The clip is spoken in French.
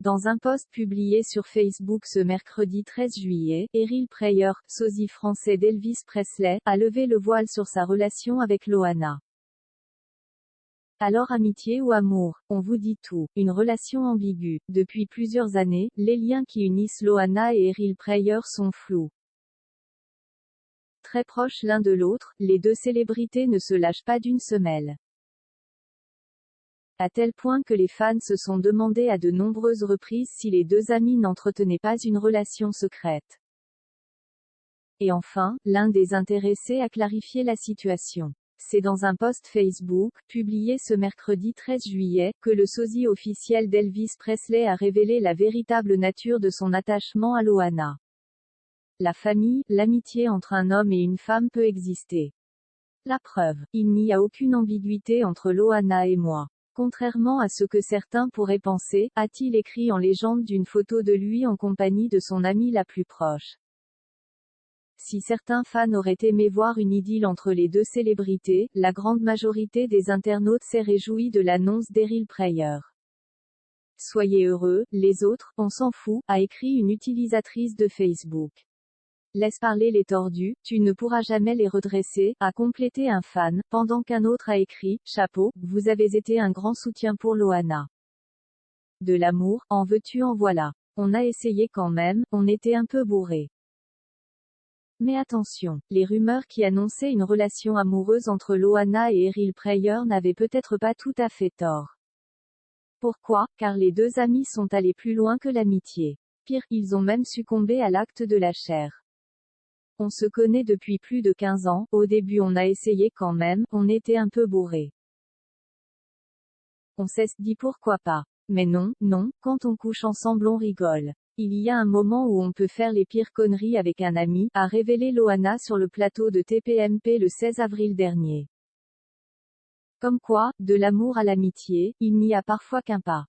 Dans un post publié sur Facebook ce mercredi 13 juillet, Errol Prayer, sosie français d'Elvis Presley, a levé le voile sur sa relation avec Loana. Alors amitié ou amour, on vous dit tout. Une relation ambiguë. Depuis plusieurs années, les liens qui unissent Loana et Errol Prayer sont flous. Très proches l'un de l'autre, les deux célébrités ne se lâchent pas d'une semelle. À tel point que les fans se sont demandé à de nombreuses reprises si les deux amis n'entretenaient pas une relation secrète. Et enfin, l'un des intéressés a clarifié la situation. C'est dans un post Facebook, publié ce mercredi 13 juillet, que le sosie officiel d'Elvis Presley a révélé la véritable nature de son attachement à Loana. La famille, l'amitié entre un homme et une femme peut exister. La preuve, il n'y a aucune ambiguïté entre Loana et moi. Contrairement à ce que certains pourraient penser, a-t-il écrit en légende d'une photo de lui en compagnie de son amie la plus proche. Si certains fans auraient aimé voir une idylle entre les deux célébrités, la grande majorité des internautes s'est réjouie de l'annonce d'Errol Prayer. Soyez heureux, les autres, on s'en fout, a écrit une utilisatrice de Facebook. Laisse parler les tordus, tu ne pourras jamais les redresser, a complété un fan, pendant qu'un autre a écrit, chapeau, vous avez été un grand soutien pour Loana. De l'amour, en veux-tu en voilà. On a essayé quand même, on était un peu bourré. Mais attention, les rumeurs qui annonçaient une relation amoureuse entre Loana et Errol Prayer n'avaient peut-être pas tout à fait tort. Pourquoi? Car les deux amis sont allés plus loin que l'amitié. Pire, ils ont même succombé à l'acte de la chair. On se connaît depuis plus de 15 ans, au début on a essayé quand même, on était un peu bourré. On s'est dit pourquoi pas. Mais non, quand on couche ensemble on rigole. Il y a un moment où on peut faire les pires conneries avec un ami, a révélé Loana sur le plateau de TPMP le 16 avril dernier. Comme quoi, de l'amour à l'amitié, il n'y a parfois qu'un pas.